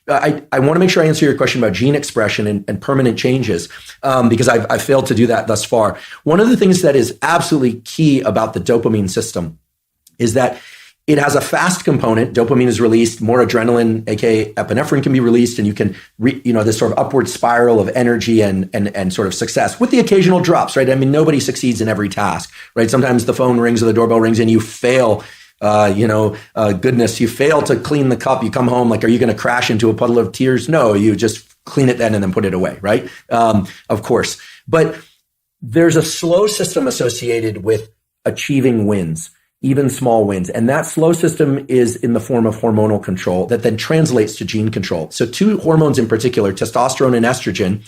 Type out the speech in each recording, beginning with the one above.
I want to make sure I answer your question about gene expression and permanent changes, because I've failed to do that thus far. One of the things that is absolutely key about the dopamine system is that it has a fast component. Dopamine is released, more adrenaline, aka epinephrine, can be released, and you can, this sort of upward spiral of energy and sort of success with the occasional drops, right? I mean, nobody succeeds in every task, right? Sometimes the phone rings or the doorbell rings and you fail. Goodness, you fail to clean the cup. You come home, like, are you going to crash into a puddle of tears? No, you just clean it then and then put it away, right? Of course. But there's a slow system associated with achieving wins, even small wins. And that slow system is in the form of hormonal control that then translates to gene control. So two hormones in particular, testosterone and estrogen,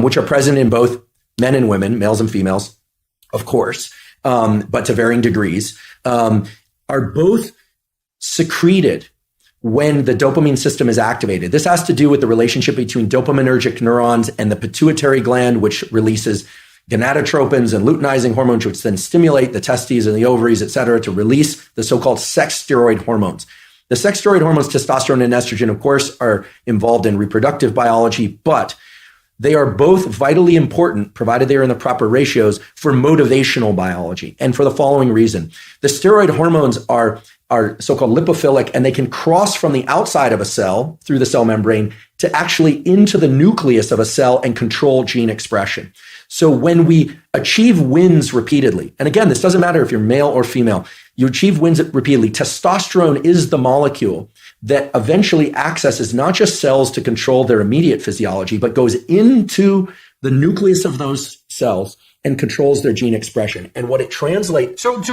which are present in both men and women, males and females, of course, but to varying degrees, are both secreted when the dopamine system is activated. This has to do with the relationship between dopaminergic neurons and the pituitary gland, which releases gonadotropins and luteinizing hormones, which then stimulate the testes and the ovaries, et cetera, to release the so-called sex steroid hormones. The sex steroid hormones, testosterone and estrogen, of course, are involved in reproductive biology, but they are both vitally important, provided they are in the proper ratios, for motivational biology. And for the following reason: the steroid hormones are so-called lipophilic, and they can cross from the outside of a cell through the cell membrane to actually into the nucleus of a cell and control gene expression. So when we achieve wins repeatedly, and again, this doesn't matter if you're male or female, you achieve wins repeatedly. Testosterone is the molecule that eventually accesses not just cells to control their immediate physiology, but goes into the nucleus of those cells and controls their gene expression. And what it translates... So does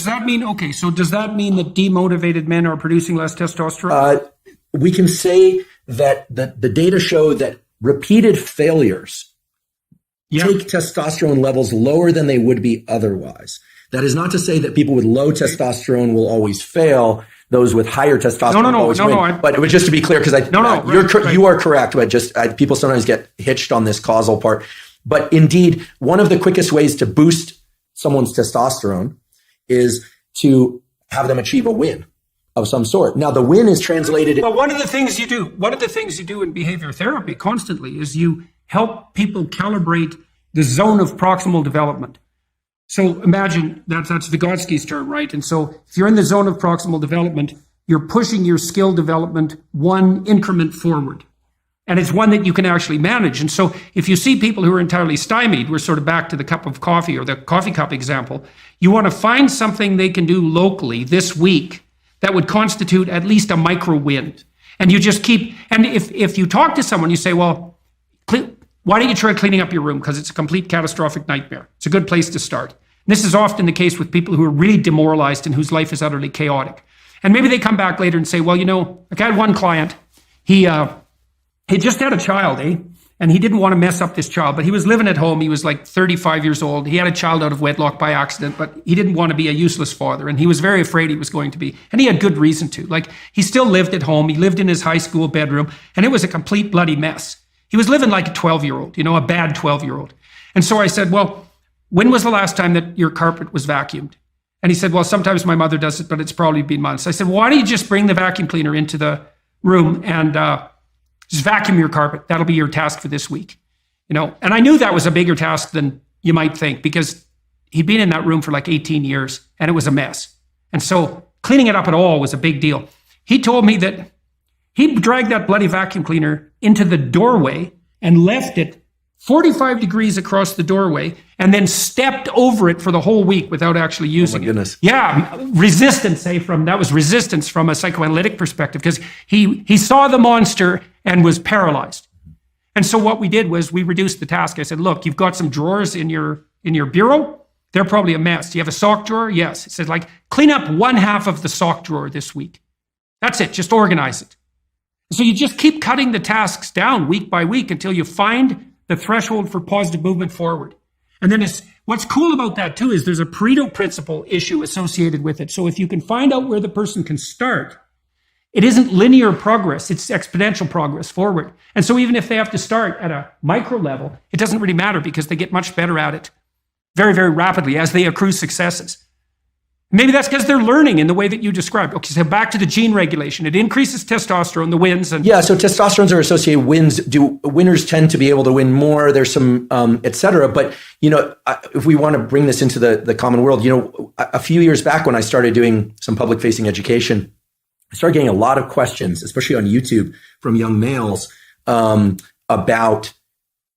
that mean, does that mean that demotivated men are producing less testosterone? We can say that the data show that repeated failures take testosterone levels lower than they would be otherwise. That is not to say that people with low testosterone will always fail. Those with higher testosterone always win. But it was just to be clear, because you are correct, but people sometimes get hitched on this causal part. But indeed, one of the quickest ways to boost someone's testosterone is to have them achieve a win of some sort. Now, the win is translated... Well, one of the things you do in behavior therapy constantly is you help people calibrate the zone of proximal development. So imagine that's Vygotsky's term, right? And so if you're in the zone of proximal development, you're pushing your skill development one increment forward. And it's one that you can actually manage. And so if you see people who are entirely stymied, we're sort of back to the cup of coffee or the coffee cup example, you want to find something they can do locally this week that would constitute at least a micro win. And you just keep, and if you talk to someone, you say, well, why don't you try cleaning up your room? Because it's a complete catastrophic nightmare. It's a good place to start. And this is often the case with people who are really demoralized and whose life is utterly chaotic. And maybe they come back later and say, well, like I had one client, he just had a child, and he didn't want to mess up this child, but he was living at home. He was like 35 years old. He had a child out of wedlock by accident, but he didn't want to be a useless father. And he was very afraid he was going to be. And he had good reason to. Like, he still lived at home. He lived in his high school bedroom, and it was a complete bloody mess. He was living like a 12-year-old, a bad 12-year-old. And so I said, well, when was the last time that your carpet was vacuumed? And he said, well, sometimes my mother does it, but it's probably been months. I said, well, why don't you just bring the vacuum cleaner into the room and just vacuum your carpet? That'll be your task for this week. And I knew that was a bigger task than you might think, because he'd been in that room for like 18 years and it was a mess. And so cleaning it up at all was a big deal. He told me that he dragged that bloody vacuum cleaner into the doorway and left it 45 degrees across the doorway and then stepped over it for the whole week without actually using it. Oh my goodness. Yeah, resistance, that was resistance from a psychoanalytic perspective, because he saw the monster and was paralyzed. And so what we did was we reduced the task. I said, look, you've got some drawers in your bureau. They're probably a mess. Do you have a sock drawer? Yes. It said, clean up one half of the sock drawer this week. That's it. Just organize it. So you just keep cutting the tasks down week by week until you find the threshold for positive movement forward. And then what's cool about that too is there's a Pareto principle issue associated with it. So if you can find out where the person can start, it isn't linear progress, it's exponential progress forward. And so even if they have to start at a micro level, it doesn't really matter, because they get much better at it very, very rapidly as they accrue successes. Maybe that's because they're learning in the way that you described. Okay, so back to the gene regulation. It increases testosterone, the wins. And yeah, so testosterones are associated wins. Winners tend to be able to win more? There's some, et cetera. But, if we want to bring this into the common world, a few years back when I started doing some public facing education, I started getting a lot of questions, especially on YouTube from young males, about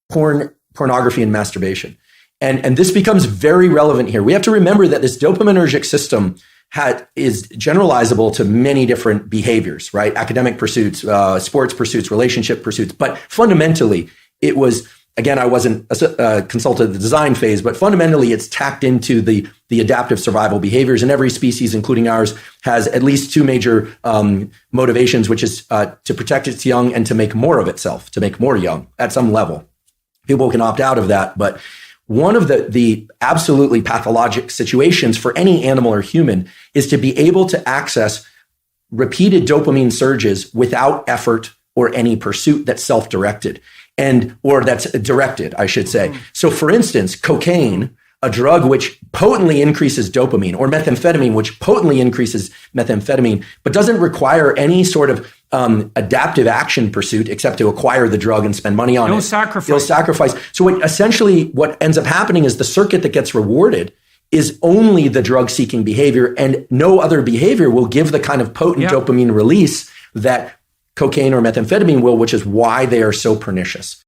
pornography and masturbation. And this becomes very relevant here. We have to remember that this dopaminergic system is generalizable to many different behaviors, right? Academic pursuits, sports pursuits, relationship pursuits. But fundamentally, it was, again, I wasn't consulted at the design phase, but fundamentally it's tacked into the adaptive survival behaviors. And every species, including ours, has at least two major motivations, which is to protect its young and to make more of itself, to make more young at some level. People can opt out of that, but one of the absolutely pathologic situations for any animal or human is to be able to access repeated dopamine surges without effort or any pursuit that's self-directed or that's directed, I should say. So for instance, cocaine, a drug which potently increases dopamine, or methamphetamine, which potently increases methamphetamine, but doesn't require any sort of adaptive action pursuit except to acquire the drug and spend money on it. No sacrifice. So essentially what ends up happening is the circuit that gets rewarded is only the drug-seeking behavior, and no other behavior will give the kind of potent dopamine release that cocaine or methamphetamine will, which is why they are so pernicious.